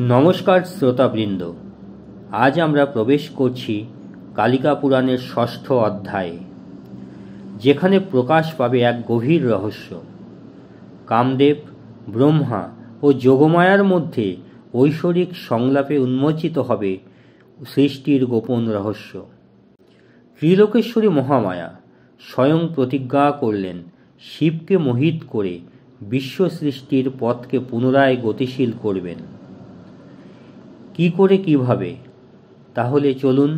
নমস্কার শ্রোতাবৃন্দ, আজ আমরা প্রবেশ করছি কালিকা পুরাণের ষষ্ঠ অধ্যায়ে, যেখানে প্রকাশ পাবে এক গভীর রহস্য। কামদেব, ব্রহ্মা ও যোগমায়ার মধ্যে ঐশ্বরিক সংলাপে উন্মোচিত হবে সৃষ্টির গোপন রহস্য। ত্রিলোকেশ্বরী মহামায়া স্বয়ং প্রতিজ্ঞা করলেন শিবকে মোহিত করে বিশ্ব সৃষ্টির পথকে পুনরায় গতিশীল করবেন। কি করে, কিভাবে? তাহলে চলুন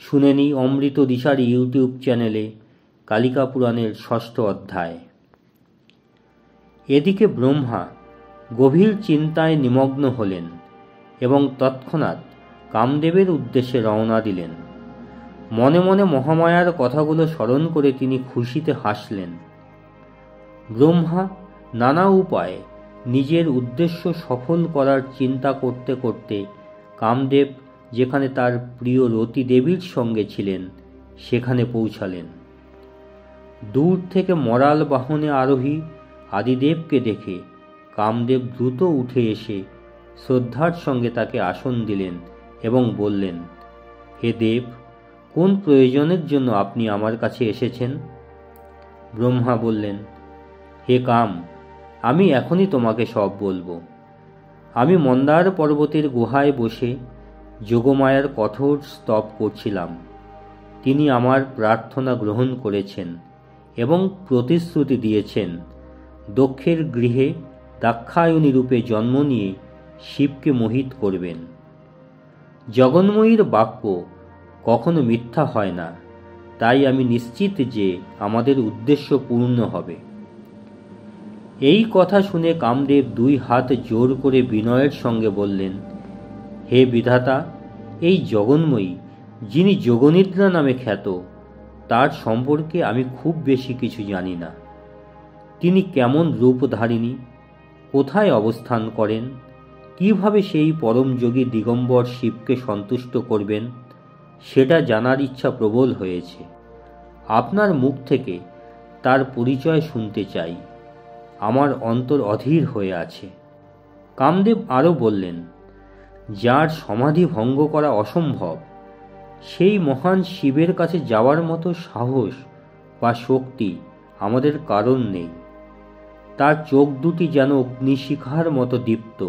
শুনে নিই অমৃত দিশার ইউটিউব চ্যানেলে কালিকা পুরাণের ষষ্ঠ অধ্যায়। এদিকে ব্রহ্মা গভীর চিন্তায় নিমগ্ন হলেন এবং তৎক্ষণাৎ কামদেবের উদ্দেশ্যে রওনা দিলেন। মনে মনে মহামায়ার কথাগুলো স্মরণ করে তিনি খুশিতে হাসলেন। ব্রহ্মা নানা উপায়ে নিজের উদ্দেশ্য সফল করার চিন্তা করতে করতে কামদেব যেখানে তার প্রিয় রতি দেবীর সঙ্গে ছিলেন সেখানে পৌঁছালেন। দূর থেকে মরাল বাহনে আরোহী আদিদেবকে দেখে কামদেব দ্রুত উঠে এসে শ্রদ্ধার সঙ্গে তাকে আসন দিলেন এবং বললেন, হে দেব, কোন প্রয়োজনের জন্য আপনি আমার কাছে এসেছেন? ব্রহ্মা বললেন, হে কাম, আমি এখনই তোমাকে সব বলবো। আমি মন্দার পর্বতের গুহায় বসে যোগমায়ার কঠোর স্তব করছিলাম। তিনি আমার প্রার্থনা গ্রহণ করেছেন এবং প্রতিশ্রুতি দিয়েছেন দক্ষের গৃহে দাক্ষায়ণী রূপে জন্ম নিয়ে শিবকে মোহিত করবেন। জগন্ময়ীর বাক্য কখনো মিথ্যা হয় না, তাই আমি নিশ্চিত যে আমাদের উদ্দেশ্য পূর্ণ হবে। এই কথা শুনে কামদেব দুই হাত জোর করে বিনয়ের সঙ্গে বললেন, হে বিধাতা, এই জগন্ময়ী যিনি যোগনিদ্রা নামে খ্যাত, তার সম্পর্কে আমি খুব বেশি কিছু জানি না। তিনি কেমন রূপধারিণী, কোথায় অবস্থান করেন, কিভাবে সেই পরমযোগী দিগম্বর শিবকে সন্তুষ্ট করবেন, সেটা জানার ইচ্ছা প্রবল হয়েছে। আপনার মুখ থেকে তার পরিচয় শুনতে চাই। আমার অন্তর অধীর হয়ে আছে। কামদেব আরও বললেন, যার সমাধি ভঙ্গ করা অসম্ভব, সেই মহান শিবের কাছে যাওয়ার মতো সাহস বা শক্তি আমাদের কারণ নেই। তার চোখ দুটি যেন অগ্নিশিখার মতো দীপ্ত,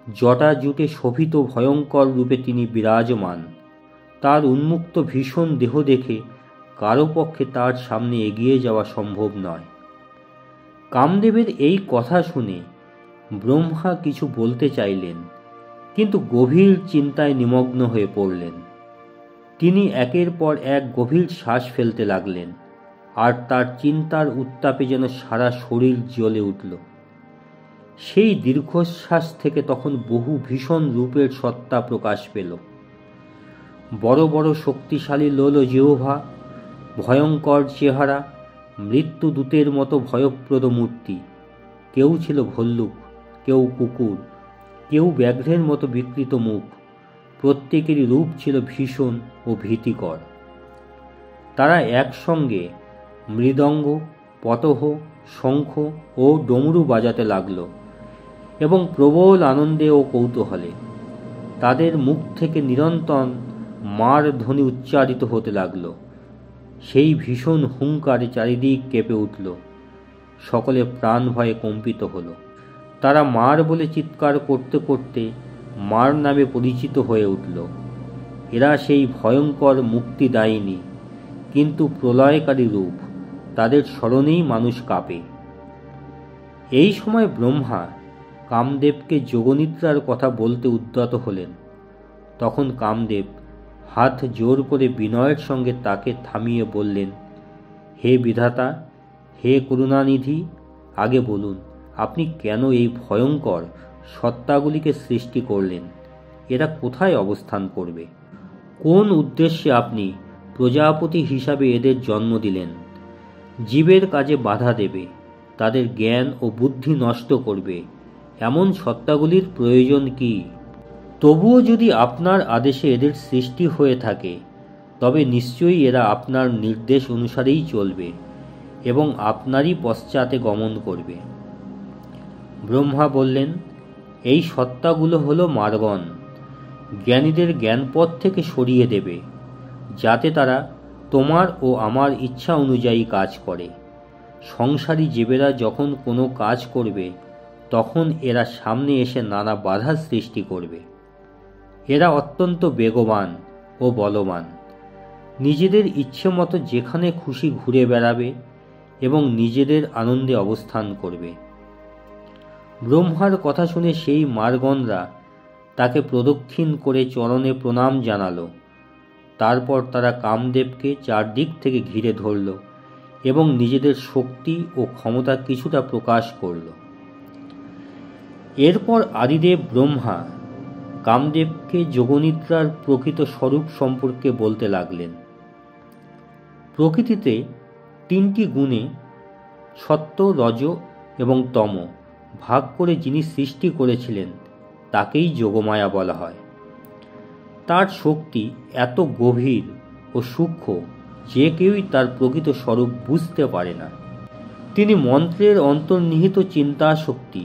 জটা জুটে শোভিত ভয়ঙ্কর রূপে তিনি বিরাজমান। তার উন্মুক্ত ভীষণ দেহ দেখে কারো পক্ষে তার সামনে এগিয়ে যাওয়া সম্ভব নয়। কামদেবের এই কথা শুনে ব্রহ্মা কিছু বলতে চাইলেন, কিন্তু গভীর চিন্তায় নিমগ্ন হয়ে পড়লেন। তিনি একের পর এক গভীর শ্বাস ফেলতে লাগলেন, আর তার চিন্তার উত্তাপে যেন সারা শরীর জ্বলে উঠল। সেই দীর্ঘশ্বাস থেকে তখন বহু ভীষণ রূপের সত্তা প্রকাশ পেল। বড় বড় শক্তিশালী লোল জিহ্বা, ভয়ঙ্কর চেহারা, মৃত্যুদূতের মতো ভয়প্রদ মূর্তি। কেউ ছিল ভল্লুক, কেউ কুকুর, কেউ ব্যাঘ্রের মতো বিকৃত মুখ। প্রত্যেকেরই রূপ ছিল ভীষণ ও ভীতিকর। তারা একসঙ্গে মৃদঙ্গ, পতহ, শঙ্খ ও ডমরু বাজাতে লাগল এবং প্রবল আনন্দে ও কৌতূহলে। তাদের মুখ থেকে নিরন্তর মার ধ্বনি উচ্চারিত হতে লাগল। সেই ভীষণ হুঙ্কারে চারিদিক কেঁপে উঠল। সকলে প্রাণ ভয়ে কম্পিত হল। তারা মার বলে চিৎকার করতে করতে মার নামে পরিচিত হয়ে উঠল। এরা সেই ভয়ঙ্কর মুক্তিদায়িনী কিন্তু প্রলয়কারী রূপ, তাদের স্মরণেই মানুষ কাঁপে। এই সময় ব্রহ্মা কামদেবকে যোগনিদ্রার কথা বলতে উদ্যত হলেন। তখন কামদেব হাত জোর করে বিনয়ের সঙ্গে তাকে থামিয়ে বললেন, হে বিধাতা, হে করুণানিধি, আগে বলুন, আপনি কেন এই ভয়ঙ্কর সত্তাগুলিকে সৃষ্টি করলেন? এরা কোথায় অবস্থান করবে? কোন উদ্দেশ্যে আপনি প্রজাপতি হিসাবে এদের জন্ম দিলেন? জীবের কাজে বাধা দেবে, তাদের জ্ঞান ও বুদ্ধি নষ্ট করবে, এমন সত্তাগুলির প্রয়োজন কি? তবুও যদি আপনার আদেশে এদের সৃষ্টি হয়ে থাকে, তবে নিশ্চয়ই এরা আপনার নির্দেশ অনুসারেই চলবে এবং আপনারই পশ্চাতে গমন করবে। ব্রহ্মা বললেন, এই সত্তাগুলো হলো মার্গণ, জ্ঞানীদের জ্ঞানপথ থেকে সরিয়ে দেবে, যাতে তারা তোমার ও আমার ইচ্ছা অনুযায়ী কাজ করে। সংসারী জীবেরা যখন কোনো কাজ করবে, তখন এরা সামনে এসে নানা বাধার সৃষ্টি করবে। এরা অত্যন্ত বেগবান ও বলবান, নিজেদের ইচ্ছে মতো যেখানে খুশি ঘুরে বেড়াবে এবং নিজেদের আনন্দে অবস্থান করবে। ব্রহ্মার কথা শুনে সেই মার্গণরা তাকে প্রদক্ষিণ করে চরণে প্রণাম জানালো। তারপর তারা কামদেবকে চারদিক থেকে ঘিরে ধরল এবং নিজেদের শক্তি ও ক্ষমতা কিছুটা প্রকাশ করল। এরপর আদিদেব ব্রহ্মা কামদেবকে যোগনিদ্রার প্রকৃত স্বরূপ সম্পর্কে বলতে লাগলেন। প্রকৃতিতে তিনটি গুণে সত্ত্ব, রজ এবং তম ভাগ করে যিনি সৃষ্টি করেছিলেন তাকেই যোগমায়া বলা হয়। তার শক্তি এত গভীর ও সূক্ষ্ম যে কেউই তার প্রকৃত স্বরূপ বুঝতে পারে না। তিনি মন্ত্রের অন্তর্নিহিত চিন্তা শক্তি,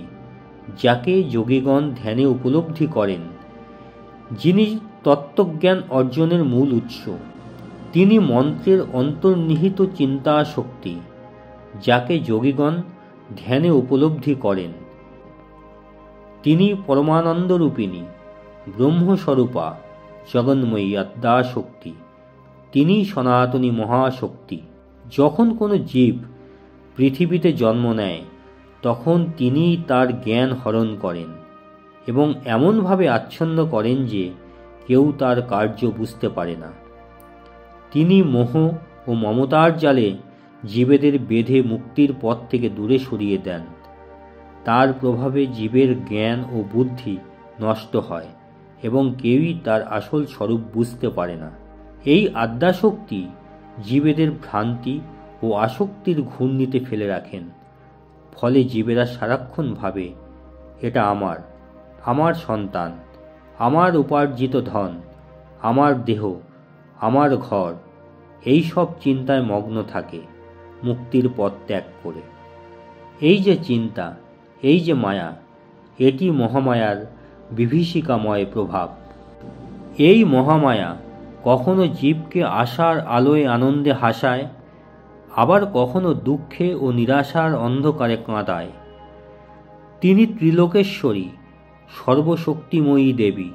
যাকে যোগীগণ ধ্যানে উপলব্ধি করেন, যিনি তত্ত্বজ্ঞান অর্জনের মূল উৎস। তিনি মন্ত্রের অন্তর্নিহিত চিন্তা শক্তি, যাকে যোগীগণ ধ্যানে উপলব্ধি করেন। তিনি পরমানন্দরূপিণী ব্রহ্মস্বরূপা জগন্ময়ী আদ্যা শক্তি। তিনি সনাতনী মহাশক্তি। যখন কোনো জীব পৃথিবীতে জন্ম নেয়, তখন তিনি তার জ্ঞান হরণ করেন এবং এমনভাবে আচ্ছন্ন করেন যে কেউ তার কার্য বুঝতে পারে না। তিনি মোহ ও মমতার জালে জীবেদের বেঁধে মুক্তির পথ থেকে দূরে সরিয়ে দেন। তার প্রভাবে জীবের জ্ঞান ও বুদ্ধি নষ্ট হয় এবং কেউই তার আসল স্বরূপ বুঝতে পারে না। এই আদ্যাশক্তি জীবেদের ভ্রান্তি ও আসক্তির ঘূর্ণিতে ফেলে রাখেন। ফলে জীবেরা সারাক্ষণ ভাবে, এটা আমার, আমার সন্তান, আমার উপার্জিত ধন, আমার দেহ, আমার ঘর, এই সব চিন্তায় মগ্ন থাকে মুক্তির পথ ত্যাগ করে। এই যে চিন্তা, এই যে মায়া, এটি মহামায়ার বিভীষিকাময় প্রভাব। এই মহামায়া কখনো জীবকে আশার আলোয় আনন্দে হাসায়, আবার কখনো দুঃখে ও নিরাশার অন্ধকারে কাঁদায়। তিনি ত্রিলোকেশ্বরী, সর্বশক্তিময়ী দেবী,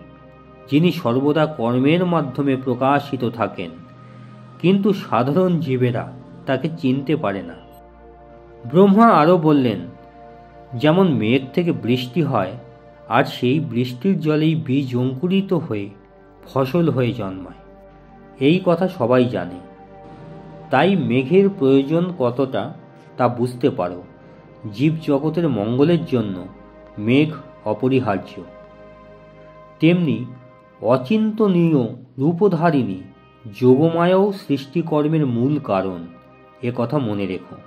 যিনি সর্বদা কর্মের মাধ্যমে প্রকাশিত থাকেন, কিন্তু সাধারণ জীবেরা তাকে চিনতে পারে না। ব্রহ্মা আরও বললেন, যেমন মেঘ থেকে বৃষ্টি হয় আর সেই বৃষ্টির জলেই বীজ অঙ্কুরিত হয়ে ফসল হয়ে জন্মায়, এই কথা সবাই জানে। তাই মেঘের প্রয়োজন কতটা তা বুঝতে পারো। জীবজগতের মঙ্গলের জন্য মেঘ অপরিহার্য। তেমনি অচিন্তনীয় রূপধারিণী যোগমায়াও সৃষ্টিকর্মের মূল কারণ, এ কথা মনে রেখো।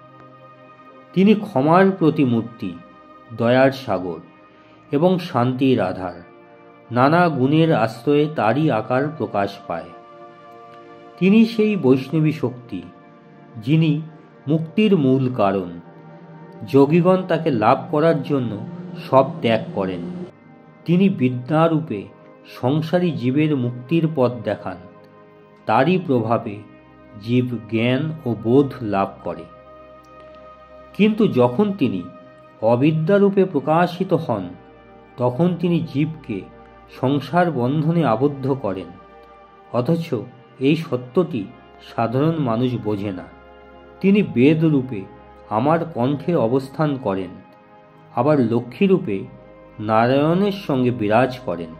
তিনি ক্ষমার প্রতিমূর্তি, দয়ার সাগর এবং শান্তির আধার। নানা গুণের আশ্রয়ে তারই আকার প্রকাশ পায়। তিনি সেই বৈষ্ণবী শক্তি, যিনি মুক্তির মূল কারণ। যোগীগণ তাকে লাভ করার জন্য সব ত্যাগ করেন। তিনি বিদ্যারূপে সংসারী জীবের মুক্তির পথ দেখান। তারই প্রভাবে জীব জ্ঞান ও বোধ লাভ করে। কিন্তু যখন তিনি অবিদ্যারূপে প্রকাশিত হন, তখন তিনি জীবকে সংসার বন্ধনে আবদ্ধ করেন। অথচ এই সত্যটি সাধারণ মানুষ বোঝে না। তিনি বেদরূপে আমার কণ্ঠে অবস্থান করেন, আবার লক্ষ্মীরূপে নারায়ণের সঙ্গে বিরাজ করেন।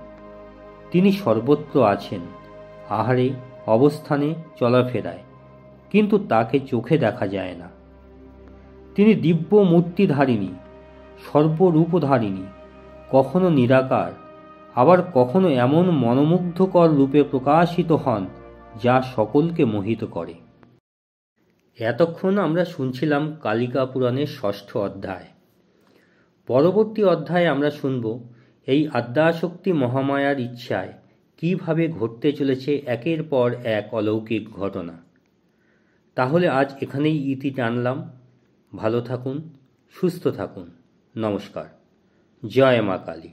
তিনি সর্বত্র আছেন, আহারে, অবস্থানে, চলাফেরায়, কিন্তু তাকে চোখে দেখা যায় না। তিনি দিব্য মূর্তিধারিণী, সর্বরূপধারিণী, কখনো নিরাকার, আবার কখনো এমন মনোমুগ্ধকর রূপে প্রকাশিত হন যা সকলকে মোহিত করে। এতক্ষণ আমরা শুনছিলাম কালিকা পুরাণের 6ষ্ঠ অধ্যায়। পরবর্তী অধ্যায়ে আমরা শুনব এই আদ্যাশক্তি মহামায়ার ইচ্ছায় কিভাবে ঘটতে চলেছে একের পর এক অলৌকিক ঘটনা। তাহলে আজ এখানেই ইতি টানলাম। ভালো থাকুন, সুস্থ থাকুন। নমস্কার। জয় মা কালী।